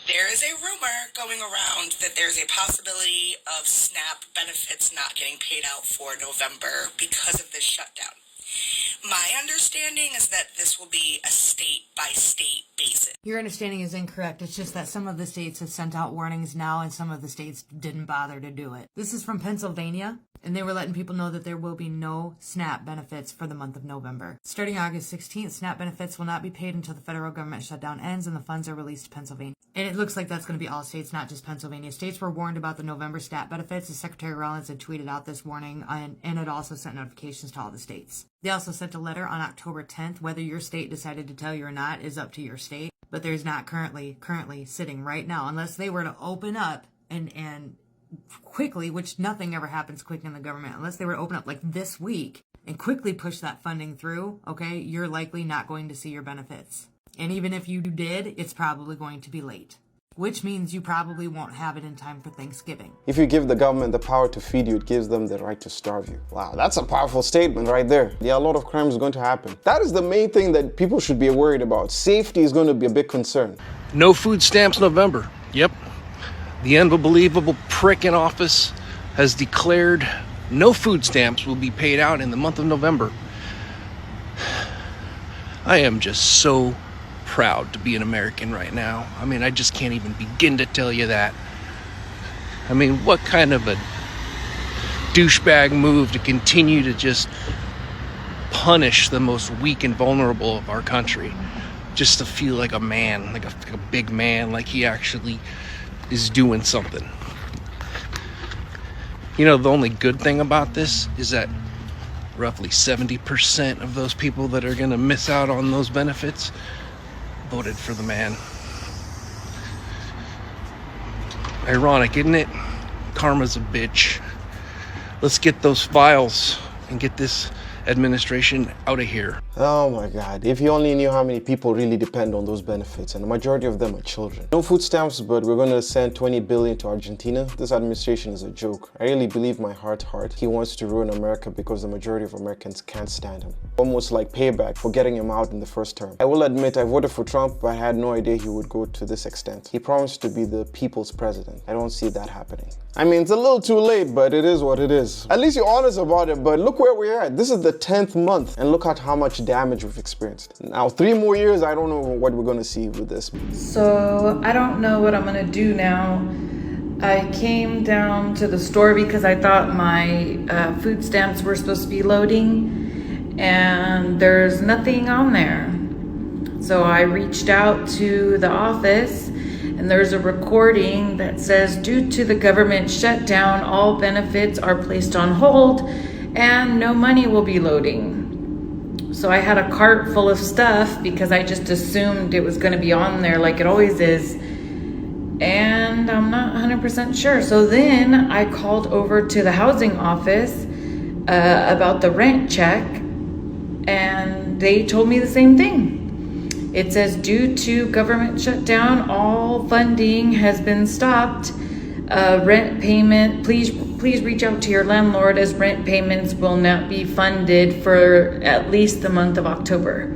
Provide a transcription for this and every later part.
There is a rumor going around that there's a possibility of SNAP benefits not getting paid out for November because of this shutdown. My understanding is that this will be a state-by-state basis. Your understanding is incorrect. It's just that some of the states have sent out warnings now and some of the states didn't bother to do it. This is from Pennsylvania, and they were letting people know that there will be no SNAP benefits for the month of November. Starting August 16th, SNAP benefits will not be paid until the federal government shutdown ends and the funds are released to Pennsylvania. And it looks like that's going to be all states, not just Pennsylvania. States were warned about the November SNAP benefits. The Secretary Rollins had tweeted out this warning, and it also sent notifications to all the states. They also sent a letter on October 10th. Whether your state decided to tell you or not is up to your state. But there's not currently sitting right now, unless they were to open up and quickly, which nothing ever happens quick in the government, unless they were to open up like this week and quickly push that funding through, okay, you're likely not going to see your benefits. And even if you did, it's probably going to be late, which means you probably won't have it in time for Thanksgiving. If you give the government the power to feed you, it gives them the right to starve you. Wow, that's a powerful statement right there. Yeah, a lot of crime is going to happen. That is the main thing that people should be worried about. Safety is going to be a big concern. No food stamps November. Yep. The unbelievable prick in office has declared no food stamps will be paid out in the month of November. I am just so proud to be an American right now. I mean, I just can't even begin to tell you that. I mean, what kind of a douchebag move to continue to just punish the most weak and vulnerable of our country, just to feel like a man, like a big man, like he actually is doing something. You know, the only good thing about this is that roughly 70% of those people that are going to miss out on those benefits voted for the man. Ironic, isn't it? Karma's a bitch. Let's get those files and get this administration out of here. Oh my God, if you only knew how many people really depend on those benefits, and the majority of them are children. No food stamps, but we're going to send 20 billion to Argentina. This administration is a joke. I really believe my heart he wants to ruin America because the majority of Americans can't stand him. Almost like payback for getting him out in the first term. I will admit I voted for Trump, but I had no idea he would go to this extent. He promised to be the people's president. I don't see that happening. I mean, it's a little too late, but it is what it is. At least you're honest about it, but look where we're at. This is the 10th month, and look at how much damage we've experienced. Now, 3 more years, I don't know what we're gonna see with this. So, I don't know what I'm gonna do now. I came down to the store because I thought my food stamps were supposed to be loading, and there's nothing on there. So I reached out to the office, and there's a recording that says, due to the government shutdown, all benefits are placed on hold and no money will be loading. So I had a cart full of stuff because I just assumed it was going to be on there like it always is. And I'm not 100% sure. So then I called over to the housing office about the rent check, and they told me the same thing. It says, due to government shutdown, all funding has been stopped. Rent payment, please reach out to your landlord, as rent payments will not be funded for at least the month of October.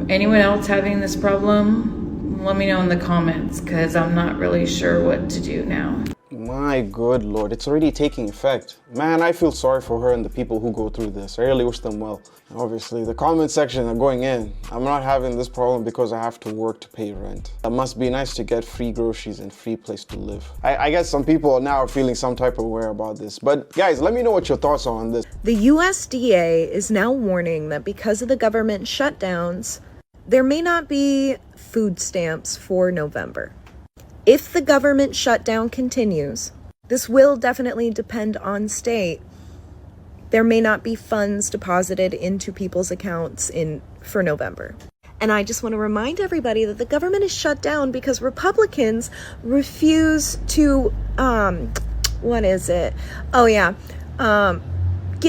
Anyone else having this problem? Let me know in the comments, because I'm not really sure what to do now. My good Lord, it's already taking effect. Man, I feel sorry for her and the people who go through this. I really wish them well. Obviously, the comment section are going in. I'm not having this problem because I have to work to pay rent. It must be nice to get free groceries and free place to live. I guess some people now are feeling some type of way about this. But guys, let me know what your thoughts are on this. The USDA is now warning that because of the government shutdowns, there may not be food stamps for November. If the government shutdown continues, this will definitely depend on state. There may not be funds deposited into people's accounts for November. And I just want to remind everybody that the government is shut down because Republicans refuse to, give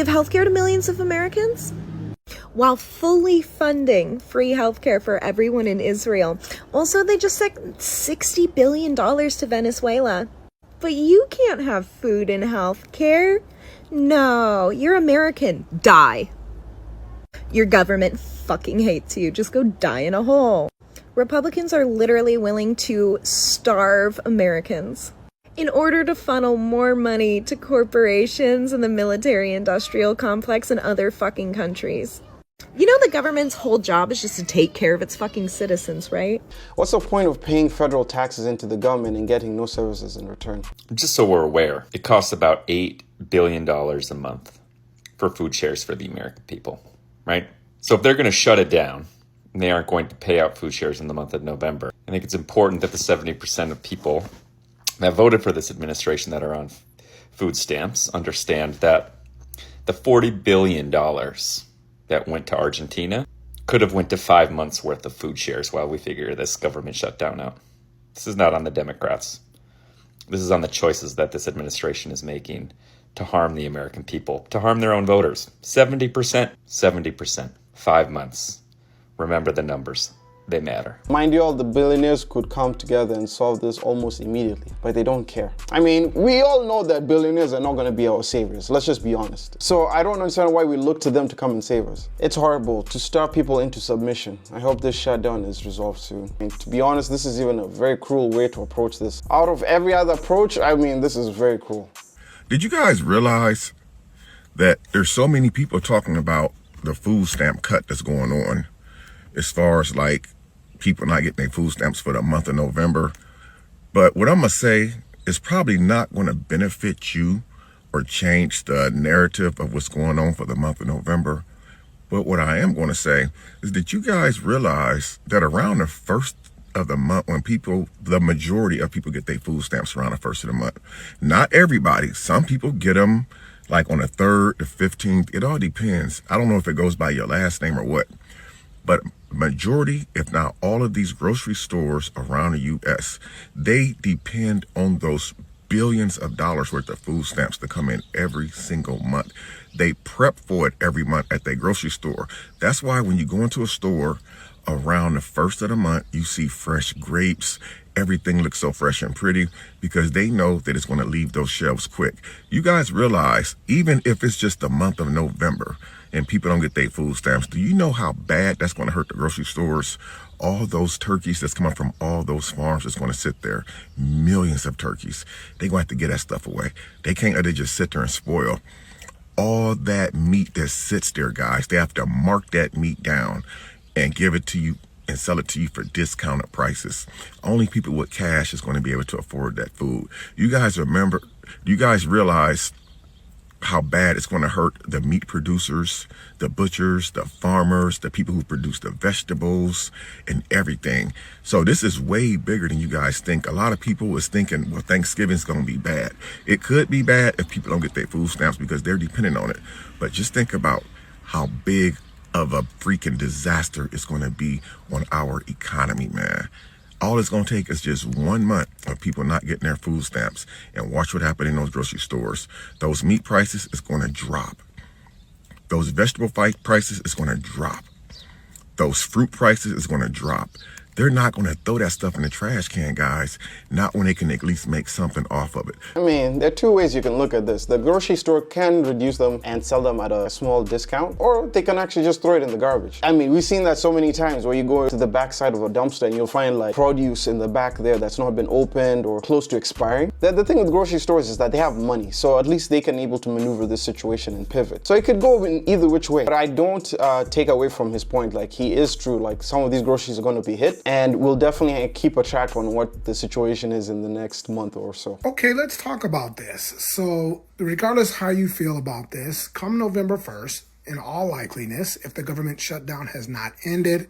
healthcare to millions of Americans, while fully funding free healthcare for everyone in Israel. Also, they just sent $60 billion to Venezuela. But you can't have food and healthcare. No, you're American. Die. Your government fucking hates you. Just go die in a hole. Republicans are literally willing to starve Americans in order to funnel more money to corporations and the military-industrial complex in other fucking countries. You know the government's whole job is just to take care of its fucking citizens, right? What's the point of paying federal taxes into the government and getting no services in return? Just so we're aware, it costs about $8 billion a month for food shares for the American people, right? So if they're going to shut it down, and they aren't going to pay out food shares in the month of November, I think it's important that the 70% of people that voted for this administration that are on food stamps understand that the $40 billion that went to Argentina could have went to 5 months worth of food shares while we figure this government shutdown out. This is not on the Democrats. This is on the choices that this administration is making to harm the American people, to harm their own voters. 70%, 70%, 5 months. Remember the numbers. They matter. Mind you all, the billionaires could come together and solve this almost immediately, but they don't care. I mean, we all know that billionaires are not going to be our saviors. Let's just be honest. So I don't understand why we look to them to come and save us. It's horrible to starve people into submission. I hope this shutdown is resolved soon. And to be honest, this is even a very cruel way to approach this. Out of every other approach, I mean, this is very cruel. Did you guys realize that there's so many people talking about the food stamp cut that's going on as far as like people not getting their food stamps for the month of November? But what I'm going to say is probably not going to benefit you or change the narrative of what's going on for the month of November. But what I am going to say is that you guys realize that around the first of the month, when the majority of people get their food stamps around the first of the month, not everybody, some people get them like on the 3rd, the 15th. It all depends. I don't know if it goes by your last name or what. But majority, if not all of these grocery stores around the U.S., they depend on those billions of dollars worth of food stamps to come in every single month. They prep for it every month at their grocery store. That's why when you go into a store around the first of the month, you see fresh grapes. Everything looks so fresh and pretty because they know that it's going to leave those shelves quick. You guys realize, even if it's just the month of November, and people don't get their food stamps, do you know how bad that's going to hurt the grocery stores? All those turkeys that's coming from all those farms that's going to sit there, millions of turkeys. They're going to have to get that stuff away. They can't let it just sit there and spoil. All that meat that sits there, guys, they have to mark that meat down and give it to you and sell it to you for discounted prices. Only people with cash is going to be able to afford that food. You guys realize how bad it's going to hurt the meat producers, the butchers, the farmers, the people who produce the vegetables and everything. So this is way bigger than you guys think. A lot of people was thinking, well, Thanksgiving's going to be bad. It could be bad if people don't get their food stamps because they're dependent on it. But just think about how big of a freaking disaster it's going to be on our economy, man. All it's going to take is just 1 month of people not getting their food stamps, and watch what happens in those grocery stores. Those meat prices is going to drop. Those vegetable prices is going to drop. Those fruit prices is going to drop. They're not going to throw that stuff in the trash can, guys. Not when they can at least make something off of it. I mean, there are two ways you can look at this. The grocery store can reduce them and sell them at a small discount, or they can actually just throw it in the garbage. I mean, we've seen that so many times where you go to the backside of a dumpster and you'll find like produce in the back there that's not been opened or close to expiring. The thing with grocery stores is that they have money, so at least they can able to maneuver this situation and pivot. So it could go in either which way. But I don't take away from his point. Like, he is true. Like, some of these groceries are going to be hit, and we'll definitely keep a track on what the situation is in the next month or so. Okay, let's talk about this. So regardless how you feel about this, come November 1st, in all likeliness, if the government shutdown has not ended,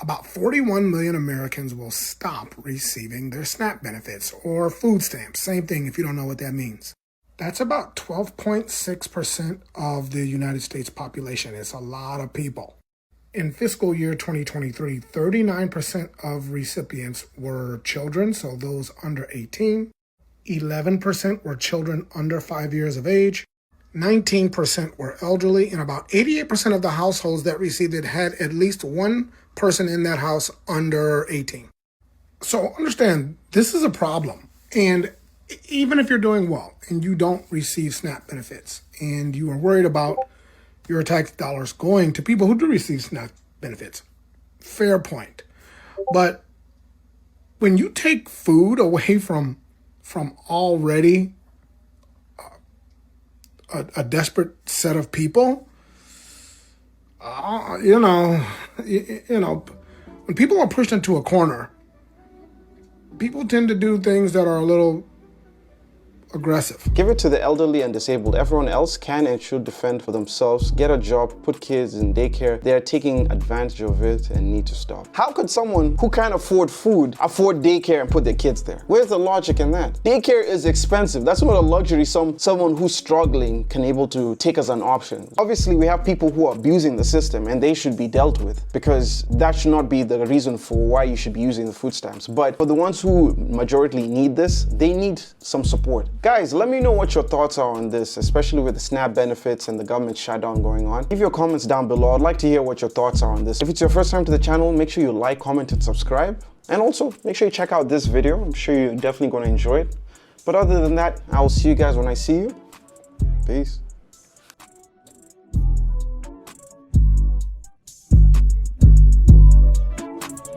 about 41 million Americans will stop receiving their SNAP benefits or food stamps. Same thing if you don't know what that means. That's about 12.6% of the United States population. It's a lot of people. In fiscal year 2023, 39% of recipients were children, so those under 18. 11% were children under 5 years of age. 19% were elderly, and about 88% of the households that received it had at least one person in that house under 18. So understand, this is a problem. And even if you're doing well and you don't receive SNAP benefits and you are worried about your tax dollars going to people who do receive SNAP benefits, fair point. But when you take food away from already a desperate set of people, you know, when people are pushed into a corner, people tend to do things that are a little aggressive. Give it to the elderly and disabled. Everyone else can and should defend for themselves, get a job, put kids in daycare. They are taking advantage of it and need to stop. How could someone who can't afford food afford daycare and put their kids there? Where's the logic in that? Daycare is expensive. That's not a luxury someone who's struggling can able to take as an option. Obviously, we have people who are abusing the system and they should be dealt with, because that should not be the reason for why you should be using the food stamps. But for the ones who majority need this, they need some support. Guys, let me know what your thoughts are on this, especially with the SNAP benefits and the government shutdown going on. Leave your comments down below. I'd like to hear what your thoughts are on this. If it's your first time to the channel, make sure you like, comment, and subscribe. And also, make sure you check out this video. I'm sure you're definitely going to enjoy it. But other than that, I will see you guys when I see you. Peace.